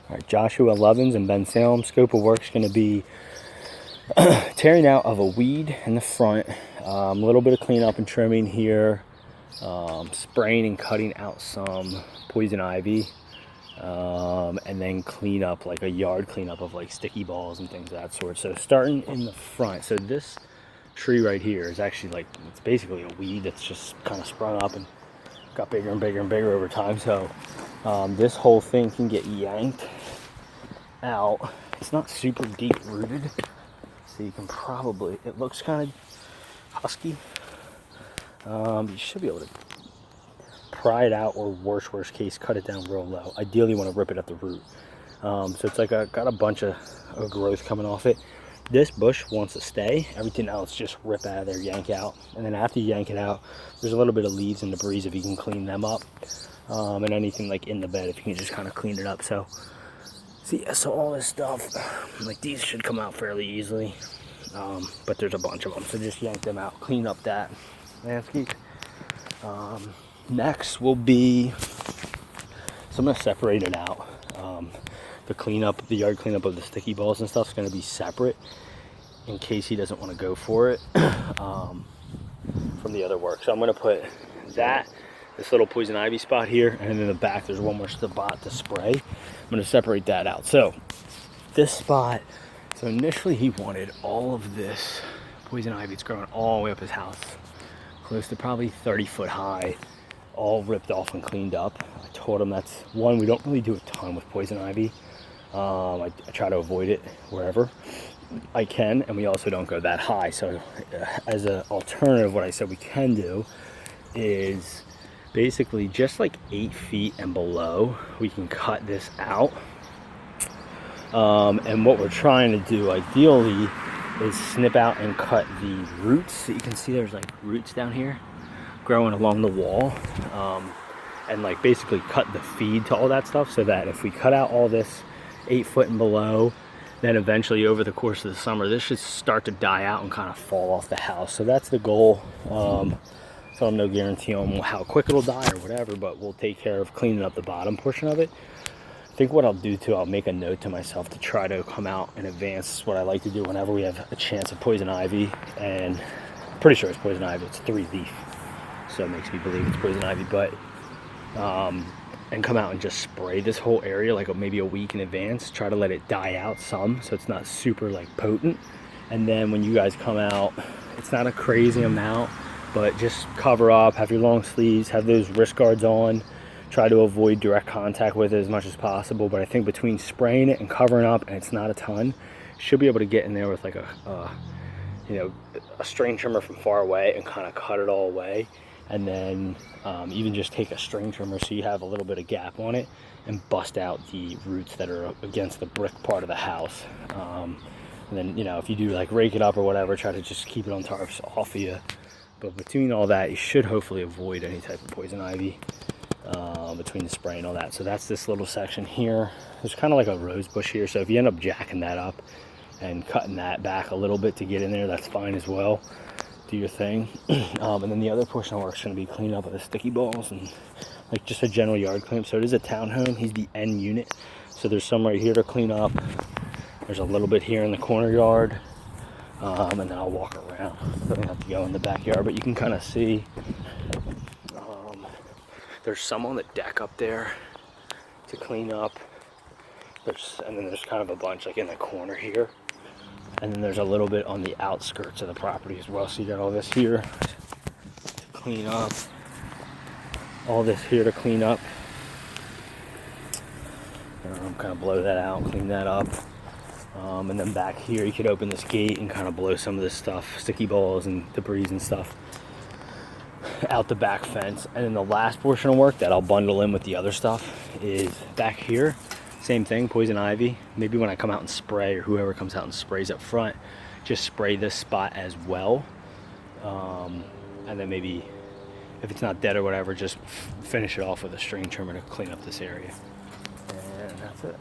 All right, Joshua Lovins and Ben Salem. Scope of work is going to be tearing out of a weed in the front, a little bit of cleanup and trimming here, spraying and cutting out some poison ivy, and then clean up, like a yard cleanup of like sticky balls and things of that sort. So starting in the front, so this tree right here is actually like, it's basically a weed that's just kind of sprung up and got bigger and bigger and bigger over time. So this whole thing can get yanked out. It's not super deep rooted, so you can probably, it looks kind of husky. You should be able to pry it out, or worst case, cut it down real low. Ideally you want to rip it at the root. So it's like got a bunch of growth coming off it. This bush wants to stay. Everything else just rip out of there, yank out. And then after you yank it out, there's a little bit of leaves and debris if you can clean them up. And anything like in the bed, if you can just kind of clean it up. So yeah, so all this stuff, like these should come out fairly easily. But there's a bunch of them, so just yank them out, clean up that landscape. Next will be, so I'm gonna separate it out. The cleanup, the yard cleanup of the sticky balls and stuff is gonna be separate in case he doesn't want to go for it from the other work. So I'm gonna put this little poison ivy spot here, and then in the back there's one more spot to spray. I'm gonna separate that out. So this spot, so initially he wanted all of this poison ivy. It's growing all the way up his house, close to probably 30 foot high, all ripped off and cleaned up. I told him that's one, we don't really do a ton with poison ivy. I try to avoid it wherever I can, and we also don't go that high. So as an alternative, what I said we can do is basically just like 8 feet and below, we can cut this out. And what we're trying to do ideally is snip out and cut the roots. So you can see there's like roots down here growing along the wall, and like basically cut the feed to all that stuff, so that if we cut out all this 8 foot and below, then eventually over the course of the summer this should start to die out and kind of fall off the house. So that's the goal. So I'm no guarantee on how quick it'll die or whatever, but we'll take care of cleaning up the bottom portion of it. I think what I'll do too, I'll make a note to myself to try to come out in advance. What I like to do whenever we have a chance of poison ivy, and I'm pretty sure it's poison ivy, it's 3 leaf, so it makes me believe it's poison ivy, but and come out and just spray this whole area like maybe a week in advance. Try to let it die out some, so it's not super like potent. And then when you guys come out, it's not a crazy amount, but just cover up, have your long sleeves, have those wrist guards on. Try to avoid direct contact with it as much as possible. But I think between spraying it and covering up, and it's not a ton, should be able to get in there with like a string trimmer from far away and kind of cut it all away. And then even just take a string trimmer so you have a little bit of gap on it, and bust out the roots that are against the brick part of the house. And then, if you do like rake it up or whatever, try to just keep it on tarps off of you. But between all that, you should hopefully avoid any type of poison ivy between the spray and all that. So that's this little section here. There's kind of like a rose bush here, so if you end up jacking that up and cutting that back a little bit to get in there, that's fine as well. Do your thing. And then the other portion of work is going to be clean up of the sticky balls and like just a general yard cleanup. So it is a townhome. He's the end unit, so there's some right here to clean up. There's a little bit here in the corner yard, and then I'll walk around. So I don't have to go in the backyard, but you can kind of see there's some on the deck up there to clean up. And then there's kind of a bunch like in the corner here. And then there's a little bit on the outskirts of the property as well. So you got all this here to clean up. All this here to clean up. Kind of blow that out, clean that up. And then back here you could open this gate and kind of blow some of this stuff, sticky balls and debris and stuff, out the back fence. And then the last portion of work that I'll bundle in with the other stuff is back here. Same thing, poison ivy. Maybe when I come out and spray, or whoever comes out and sprays up front, just spray this spot as well. And then maybe if it's not dead or whatever, just finish it off with a string trimmer to clean up this area. And that's it.